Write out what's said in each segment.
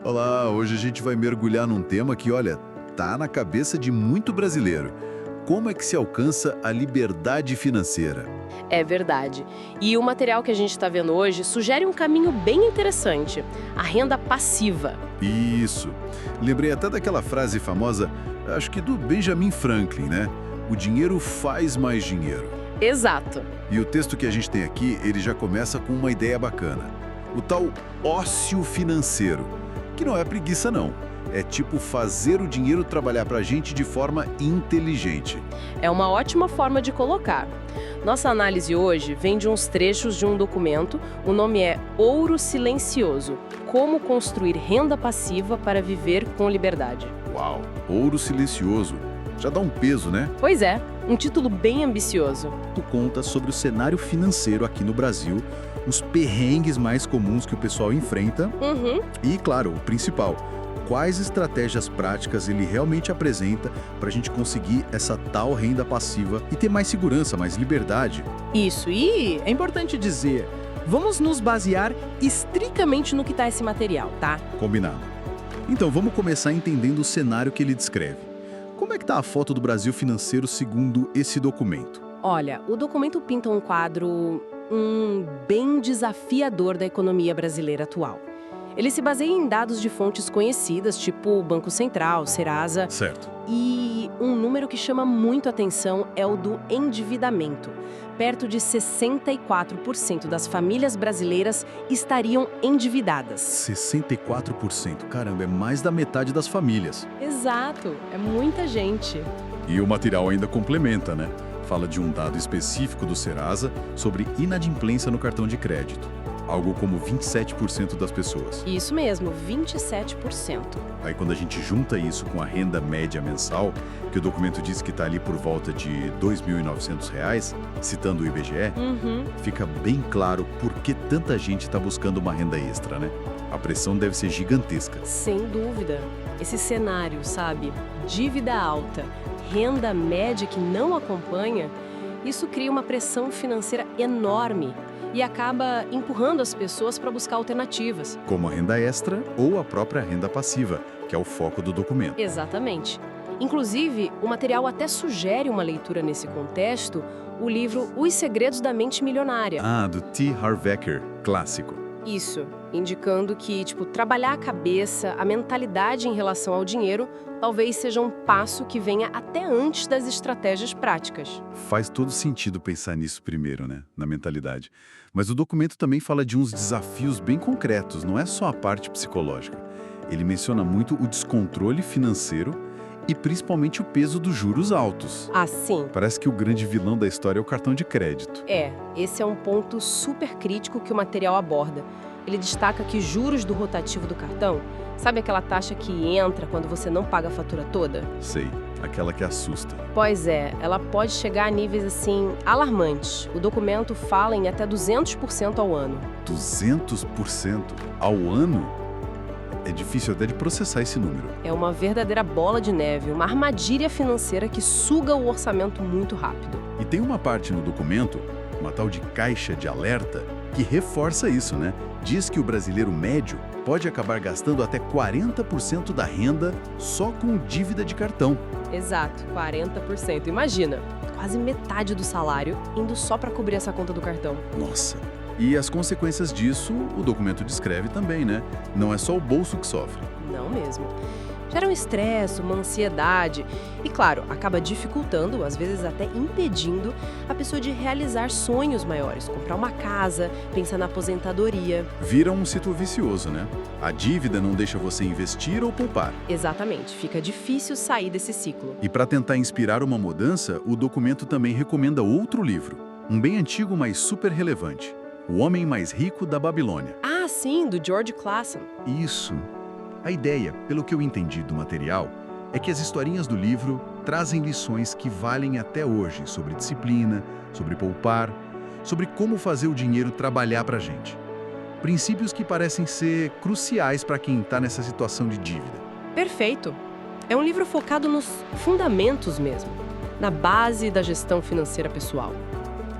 Olá, hoje a gente vai mergulhar num tema que, olha, tá na cabeça de muito brasileiro. Como é que se alcança a liberdade financeira? É verdade. E o material que a gente está vendo hoje sugere um caminho bem interessante: a renda passiva. Isso. Lembrei até daquela frase famosa, acho que do Benjamin Franklin, né? O dinheiro faz mais dinheiro. Exato. E o texto que a gente tem aqui, ele já começa com uma ideia bacana. O tal ócio financeiro, que não é preguiça não. É tipo fazer o dinheiro trabalhar pra gente de forma inteligente. É uma ótima forma de colocar. Nossa análise hoje vem de uns trechos de um documento. O nome é Ouro Silencioso: Como construir renda passiva para viver com liberdade. Uau! Ouro silencioso. Já dá um peso, né? Pois é, um título bem ambicioso. Tu conta sobre o cenário financeiro aqui no Brasil, os perrengues mais comuns que o pessoal enfrenta Uhum. e, claro, o principal, quais estratégias práticas ele realmente apresenta para a gente conseguir essa tal renda passiva e ter mais segurança, mais liberdade. Isso, e é importante dizer, vamos nos basear estritamente no que está esse material, tá? Combinado. Então, vamos começar entendendo o cenário que ele descreve. Como é que tá a foto do Brasil financeiro segundo esse documento? Olha, o documento pinta um quadro bem desafiador da economia brasileira atual. Ele se baseia em dados de fontes conhecidas, tipo o Banco Central, Serasa, Certo. e um número que chama muito atenção é o do endividamento. Perto de 64% das famílias brasileiras estariam endividadas. 64%. Caramba, é mais da metade das famílias. Exato, é muita gente. E o material ainda complementa, né? Fala de um dado específico do Serasa sobre inadimplência no cartão de crédito. Algo como 27% das pessoas. Isso mesmo, 27%. Aí quando a gente junta isso com a renda média mensal, que o documento diz que está ali por volta de R$ 2.900, citando o IBGE, Uhum. fica bem claro por que tanta gente está buscando uma renda extra, né? A pressão deve ser gigantesca. Sem dúvida. Esse cenário, sabe? Dívida alta, renda média que não acompanha, isso cria uma pressão financeira enorme e acaba empurrando as pessoas para buscar alternativas. Como a renda extra ou a própria renda passiva, que é o foco do documento. Exatamente. Inclusive, o material até sugere uma leitura nesse contexto, o livro Os Segredos da Mente Milionária. Ah, do T. Harv Eker, clássico. Isso, indicando que, trabalhar a cabeça, a mentalidade em relação ao dinheiro, talvez seja um passo que venha até antes das estratégias práticas. Faz todo sentido pensar nisso primeiro, né? Na mentalidade. Mas o documento também fala de uns desafios bem concretos, não é só a parte psicológica. Ele menciona muito o descontrole financeiro e principalmente o peso dos juros altos. Assim, Parece que o grande vilão da história é o cartão de crédito. esse é um ponto super crítico que o material aborda. Ele destaca que juros do rotativo do cartão, sabe aquela taxa que entra quando você não paga a fatura toda? Sei, aquela que assusta. Pois é, ela pode chegar a níveis alarmantes. O documento fala em até 200% ao ano. 200% ao ano? É difícil até de processar esse número. É uma verdadeira bola de neve, uma armadilha financeira que suga o orçamento muito rápido. E tem uma parte no documento, uma tal de caixa de alerta, que reforça isso, né? Diz que o brasileiro médio pode acabar gastando até 40% da renda só com dívida de cartão. Exato, 40%. Imagina, quase metade do salário indo só para cobrir essa conta do cartão. Nossa! E as consequências disso, o documento descreve também, né? Não é só o bolso que sofre. Não mesmo. Gera um estresse, uma ansiedade e, claro, acaba dificultando, às vezes até impedindo, a pessoa de realizar sonhos maiores, comprar uma casa, pensar na aposentadoria. Vira um ciclo vicioso, né? A dívida não deixa você investir ou poupar. Exatamente, fica difícil sair desse ciclo. E para tentar inspirar uma mudança, o documento também recomenda outro livro, um bem antigo, mas super relevante. O Homem Mais Rico da Babilônia. Ah, sim, do George Clason. Isso. A ideia, pelo que eu entendi do material, é que as historinhas do livro trazem lições que valem até hoje sobre disciplina, sobre poupar, sobre como fazer o dinheiro trabalhar pra gente. Princípios que parecem ser cruciais para quem está nessa situação de dívida. Perfeito. É um livro focado nos fundamentos mesmo, na base da gestão financeira pessoal.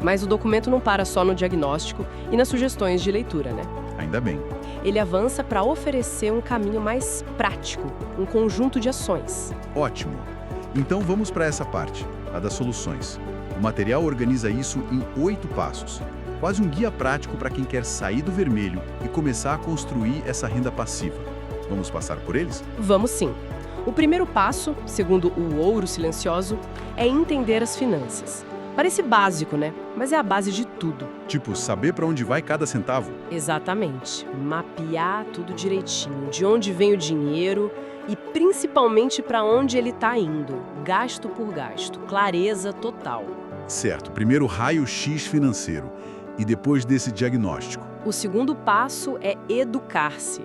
Mas o documento não para só no diagnóstico e nas sugestões de leitura, né? Ainda bem. Ele avança para oferecer um caminho mais prático, um conjunto de ações. Ótimo! Então vamos para essa parte, a das soluções. O material organiza isso em 8 passos. Quase um guia prático para quem quer sair do vermelho e começar a construir essa renda passiva. Vamos passar por eles? Vamos sim. O primeiro passo, segundo o ouro silencioso, é entender as finanças. Parece básico, né? Mas é a base de tudo. Tipo, saber para onde vai cada centavo? Exatamente. Mapear tudo direitinho, de onde vem o dinheiro e principalmente para onde ele está indo. Gasto por gasto, clareza total. Certo, primeiro raio-x financeiro e depois desse diagnóstico. O segundo passo é educar-se.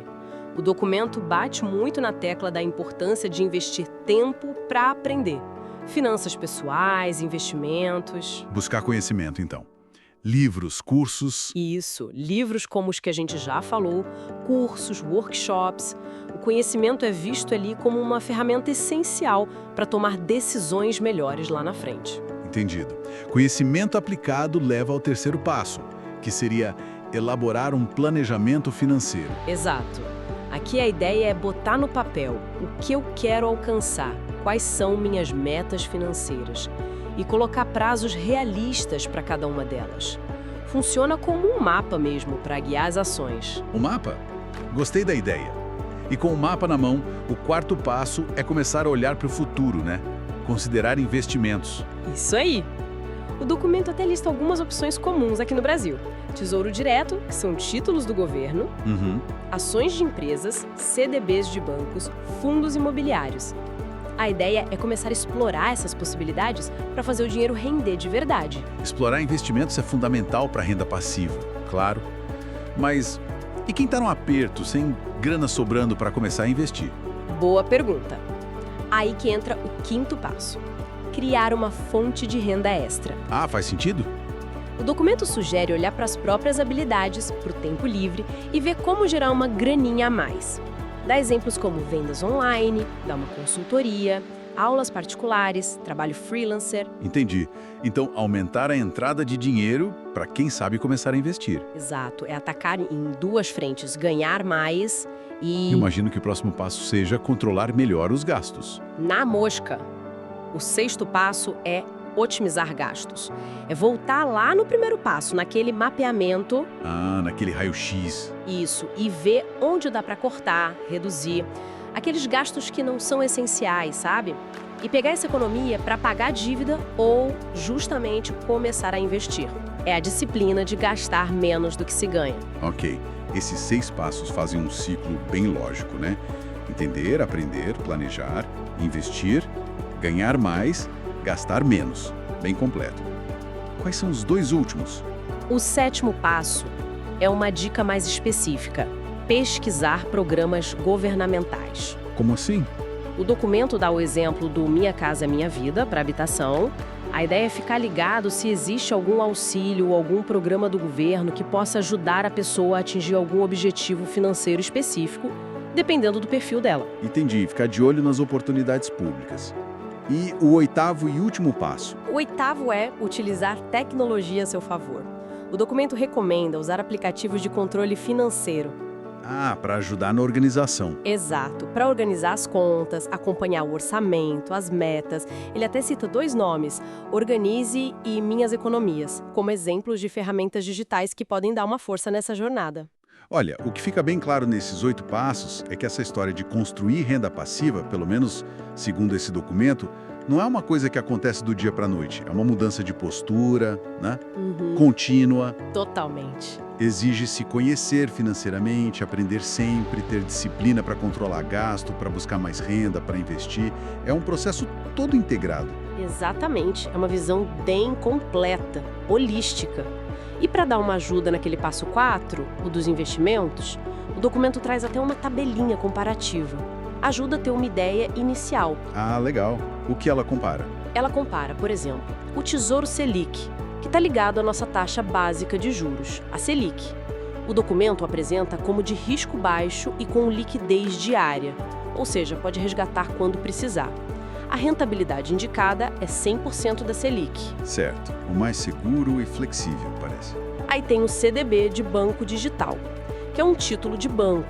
O documento bate muito na tecla da importância de investir tempo para aprender. Finanças pessoais, investimentos. Buscar conhecimento, então. Livros, cursos. Isso, livros como os que a gente já falou, cursos, workshops. O conhecimento é visto ali como uma ferramenta essencial para tomar decisões melhores lá na frente. Entendido. Conhecimento aplicado leva ao terceiro passo, que seria elaborar um planejamento financeiro. Exato. Aqui a ideia é botar no papel o que eu quero alcançar, quais são minhas metas financeiras e colocar prazos realistas para cada uma delas. Funciona como um mapa mesmo para guiar as ações. O mapa? Gostei da ideia. E com o mapa na mão, o quarto passo é começar a olhar para o futuro, né? Considerar investimentos. Isso aí! O documento até lista algumas opções comuns aqui no Brasil. Tesouro Direto, que são títulos do governo, ações de empresas, CDBs de bancos, fundos imobiliários. A ideia é começar a explorar essas possibilidades para fazer o dinheiro render de verdade. Explorar investimentos é fundamental para a renda passiva, claro. Mas e quem está no aperto, sem grana sobrando para começar a investir? Boa pergunta. Aí que entra o quinto passo. Criar uma fonte de renda extra. Ah, faz sentido? O documento sugere olhar para as próprias habilidades, para o tempo livre e ver como gerar uma graninha a mais. Dá exemplos como vendas online, dá uma consultoria, aulas particulares, trabalho freelancer. Entendi. Então, aumentar a entrada de dinheiro para quem sabe começar a investir. Exato, é atacar em duas frentes, ganhar mais e... Imagino que o próximo passo seja controlar melhor os gastos. Na mosca. O sexto passo é otimizar gastos. É voltar lá no primeiro passo, naquele mapeamento. Ah, naquele raio-x. Isso, e ver onde dá para cortar, reduzir. Aqueles gastos que não são essenciais, sabe? E pegar essa economia para pagar a dívida ou, justamente, começar a investir. É a disciplina de gastar menos do que se ganha. Ok. Esses 6 passos fazem um ciclo bem lógico, né? Entender, aprender, planejar, investir, ganhar mais, gastar menos. Bem completo. Quais são os 2 últimos? O sétimo passo é uma dica mais específica: pesquisar programas governamentais. Como assim? O documento dá o exemplo do Minha Casa Minha Vida para habitação. A ideia é ficar ligado se existe algum auxílio ou algum programa do governo que possa ajudar a pessoa a atingir algum objetivo financeiro específico, dependendo do perfil dela. Entendi. Ficar de olho nas oportunidades públicas. E o 8º e último passo? O 8º é utilizar tecnologia a seu favor. O documento recomenda usar aplicativos de controle financeiro. Ah, para ajudar na organização. Exato, para organizar as contas, acompanhar o orçamento, as metas. Ele até cita 2 nomes, Organize e Minhas Economias, como exemplos de ferramentas digitais que podem dar uma força nessa jornada. Olha, o que fica bem claro nesses 8 passos é que essa história de construir renda passiva, pelo menos segundo esse documento, não é uma coisa que acontece do dia para a noite. É uma mudança de postura, né? Contínua. Totalmente. Exige se conhecer financeiramente, aprender sempre, ter disciplina para controlar gasto, para buscar mais renda, para investir. É um processo todo integrado. Exatamente. É uma visão bem completa, holística. E para dar uma ajuda naquele passo 4, o dos investimentos, o documento traz até uma tabelinha comparativa. Ajuda a ter uma ideia inicial. Ah, legal. O que ela compara? Ela compara, por exemplo, o Tesouro Selic, que está ligado à nossa taxa básica de juros, a Selic. O documento apresenta como de risco baixo e com liquidez diária, ou seja, pode resgatar quando precisar. A rentabilidade indicada é 100% da Selic. Certo. O mais seguro e flexível, parece. Aí tem o CDB de banco digital. que é um título de banco.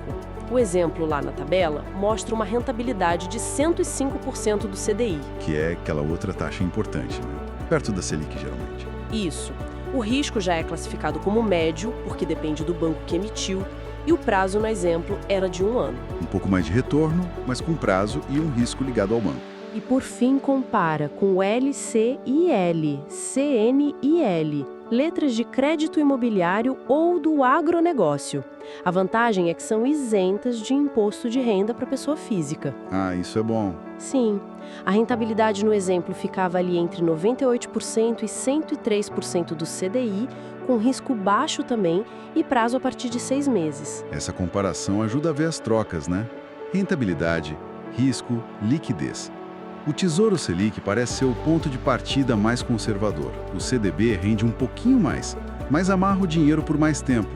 O exemplo lá na tabela mostra uma rentabilidade de 105% do CDI. Que é aquela outra taxa importante, né? Perto da Selic, geralmente. Isso. O risco já é classificado como médio, porque depende do banco que emitiu, e o prazo no exemplo era de 1 ano. Um pouco mais de retorno, mas com prazo e um risco ligado ao banco. E por fim compara com o LCIL, CNIL, letras de crédito imobiliário ou do agronegócio. A vantagem é que são isentas de imposto de renda para pessoa física. Ah, isso é bom. Sim, a rentabilidade no exemplo ficava ali entre 98% e 103% do CDI, com risco baixo também e prazo a partir de 6 meses. Essa comparação ajuda a ver as trocas, né? Rentabilidade, risco, liquidez. O Tesouro Selic parece ser o ponto de partida mais conservador. O CDB rende um pouquinho mais, mas amarra o dinheiro por mais tempo.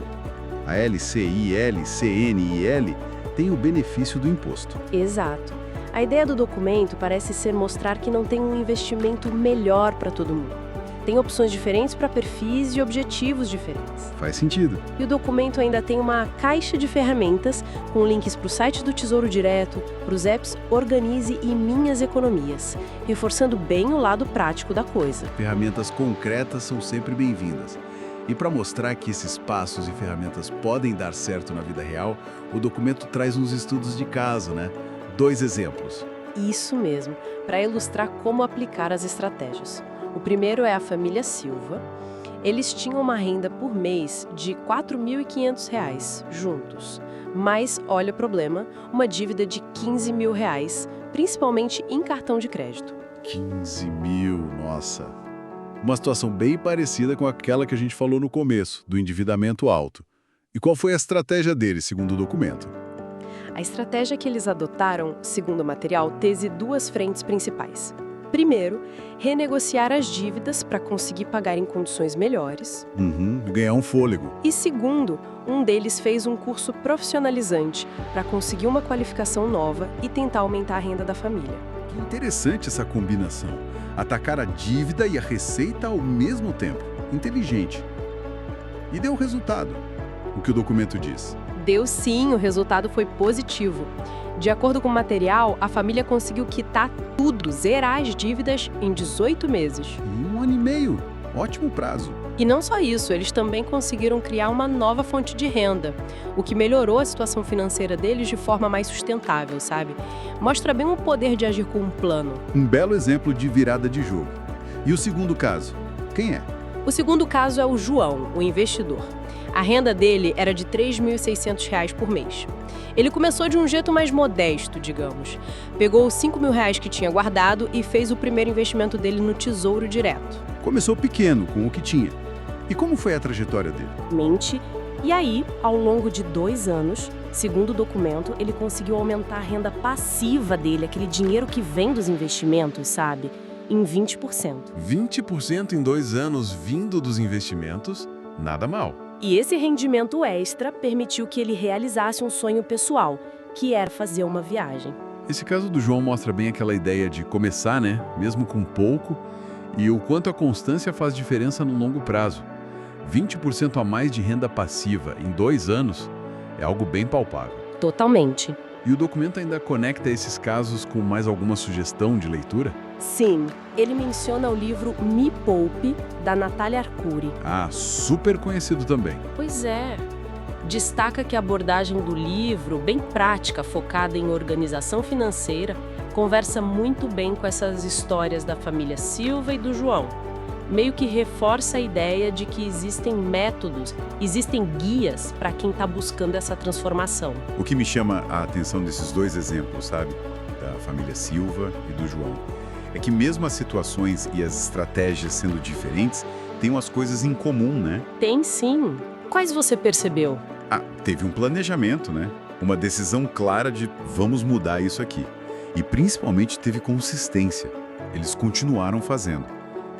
A LCIL, CNIL tem o benefício do imposto. Exato. A ideia do documento parece ser mostrar que não tem um investimento melhor para todo mundo. Tem opções diferentes para perfis e objetivos diferentes. Faz sentido. E o documento ainda tem uma caixa de ferramentas com links para o site do Tesouro Direto, para os apps Organize e Minhas Economias, reforçando bem o lado prático da coisa. Ferramentas concretas são sempre bem-vindas. E para mostrar que esses passos e ferramentas podem dar certo na vida real, o documento traz uns estudos de caso, né? 2 exemplos. Isso mesmo, para ilustrar como aplicar as estratégias. O primeiro é a família Silva. Eles tinham uma renda por mês de R$ 4.500 juntos. Mas, olha o problema, uma dívida de R$ 15 mil, principalmente em cartão de crédito. 15 mil, nossa. Uma situação bem parecida com aquela que a gente falou no começo, do endividamento alto. E qual foi a estratégia deles, segundo o documento? A estratégia que eles adotaram, segundo o material, teve 2 frentes principais. Primeiro, renegociar as dívidas para conseguir pagar em condições melhores. Ganhar um fôlego. E segundo, um deles fez um curso profissionalizante para conseguir uma qualificação nova e tentar aumentar a renda da família. Que interessante essa combinação. Atacar a dívida e a receita ao mesmo tempo. Inteligente. E deu resultado. O que o documento diz? Deu sim, o resultado foi positivo. De acordo com o material, a família conseguiu quitar tudo, zerar as dívidas em 18 meses. Em 1 ano e meio. Ótimo prazo. E não só isso, eles também conseguiram criar uma nova fonte de renda, o que melhorou a situação financeira deles de forma mais sustentável, sabe? Mostra bem o poder de agir com um plano. Um belo exemplo de virada de jogo. E o segundo caso? Quem é? O segundo caso é o João, o investidor. A renda dele era de R$ 3.600 por mês. Ele começou de um jeito mais modesto, digamos. Pegou os R$ 5 mil que tinha guardado e fez o primeiro investimento dele no Tesouro Direto. Começou pequeno, com o que tinha. E como foi a trajetória dele? E aí, ao longo de 2 anos, segundo o documento, ele conseguiu aumentar a renda passiva dele, aquele dinheiro que vem dos investimentos, sabe? Em 20%. 20% em 2 anos vindo dos investimentos? Nada mal. E esse rendimento extra permitiu que ele realizasse um sonho pessoal, que era fazer uma viagem. Esse caso do João mostra bem aquela ideia de começar, né? Mesmo com pouco, e o quanto a constância faz diferença no longo prazo. 20% a mais de renda passiva em 2 anos é algo bem palpável. Totalmente. E o documento ainda conecta esses casos com mais alguma sugestão de leitura? Sim, ele menciona o livro Me Poupe, da Natália Arcuri. Ah, super conhecido também. Pois é. Destaca que a abordagem do livro, bem prática, focada em organização financeira, conversa muito bem com essas histórias da família Silva e do João. Meio que reforça a ideia de que existem métodos, existem guias para quem está buscando essa transformação. O que me chama a atenção desses 2 exemplos, sabe? Da família Silva e do João. É que mesmo as situações e as estratégias sendo diferentes, têm umas coisas em comum, né? Tem sim. Quais você percebeu? Teve um planejamento, né? Uma decisão clara de vamos mudar isso aqui. E principalmente teve consistência. Eles continuaram fazendo.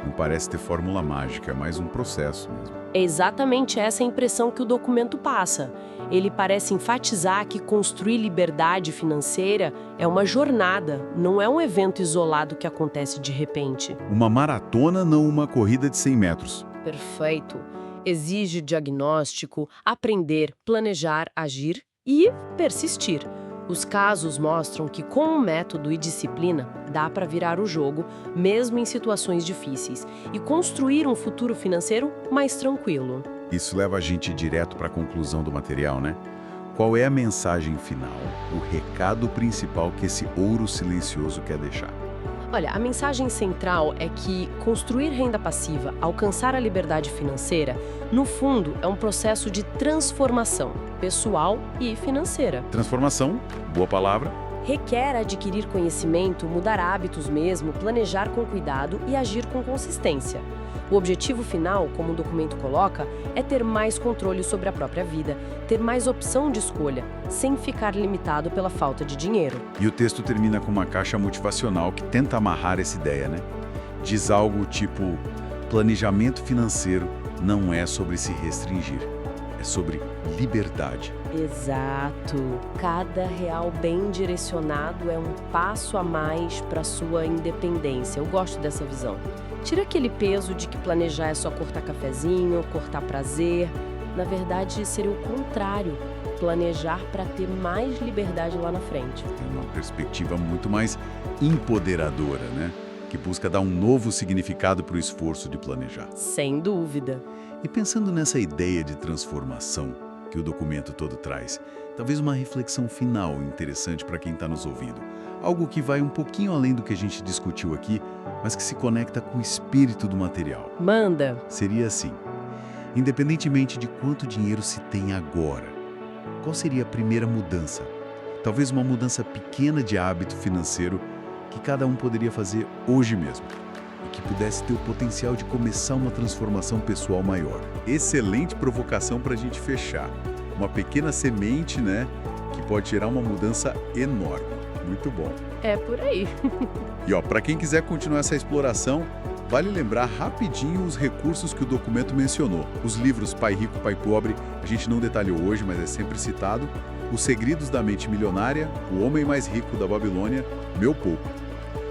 Não parece ter fórmula mágica, é mais um processo mesmo. É exatamente essa a impressão que o documento passa. Ele parece enfatizar que construir liberdade financeira é uma jornada, não é um evento isolado que acontece de repente. Uma maratona, não uma corrida de 100 metros. Perfeito. Exige diagnóstico, aprender, planejar, agir e persistir. Os casos mostram que com um método e disciplina dá para virar o jogo, mesmo em situações difíceis, e construir um futuro financeiro mais tranquilo. Isso leva a gente direto para a conclusão do material, né? Qual é a mensagem final, o recado principal que esse ouro silencioso quer deixar? Olha, a mensagem central é que construir renda passiva, alcançar a liberdade financeira, no fundo, é um processo de transformação pessoal e financeira. Transformação, boa palavra. Requer adquirir conhecimento, mudar hábitos mesmo, planejar com cuidado e agir com consistência. O objetivo final, como o documento coloca, é ter mais controle sobre a própria vida, ter mais opção de escolha, sem ficar limitado pela falta de dinheiro. E o texto termina com uma caixa motivacional que tenta amarrar essa ideia, né? Diz algo tipo: planejamento financeiro não é sobre se restringir, é sobre liberdade. Exato. Cada real bem direcionado é um passo a mais para sua independência. Eu gosto dessa visão. Tira aquele peso de que planejar é só cortar cafezinho, cortar prazer. Na verdade, seria o contrário. Planejar para ter mais liberdade lá na frente. Tem uma perspectiva muito mais empoderadora, né? Que busca dar um novo significado para o esforço de planejar. Sem dúvida. E pensando nessa ideia de transformação que o documento todo traz, talvez uma reflexão final interessante para quem está nos ouvindo. Algo que vai um pouquinho além do que a gente discutiu aqui, mas que se conecta com o espírito do material. Manda. Seria assim: independentemente de quanto dinheiro se tem agora, qual seria a primeira mudança? Talvez uma mudança pequena de hábito financeiro que cada um poderia fazer hoje mesmo, e que pudesse ter o potencial de começar uma transformação pessoal maior. Excelente provocação para a gente fechar. Uma pequena semente, né, que pode gerar uma mudança enorme. Muito bom. É por aí. E ó, para quem quiser continuar essa exploração, vale lembrar rapidinho os recursos que o documento mencionou. Os livros Pai Rico, Pai Pobre, a gente não detalhou hoje, mas é sempre citado. Os Segredos da Mente Milionária, O Homem Mais Rico da Babilônia, Meu Pouco.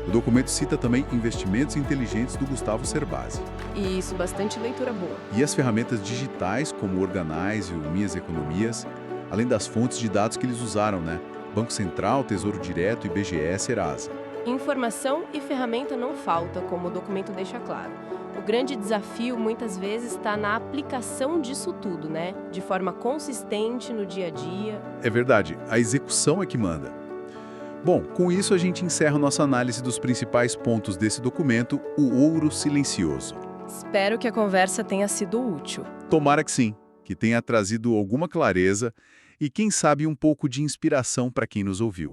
O documento cita também Investimentos Inteligentes do Gustavo Cerbasi. Isso, bastante leitura boa. E as ferramentas digitais como o Organize e o Minhas Economias, além das fontes de dados que eles usaram, né? Banco Central, Tesouro Direto, IBGE, Serasa. Informação e ferramenta não falta, como o documento deixa claro. O grande desafio, muitas vezes, está na aplicação disso tudo, né? De forma consistente no dia a dia. É verdade, a execução é que manda. Bom, com isso a gente encerra nossa análise dos principais pontos desse documento, o Ouro Silencioso. Espero que a conversa tenha sido útil. Tomara que sim, que tenha trazido alguma clareza e, quem sabe, um pouco de inspiração para quem nos ouviu.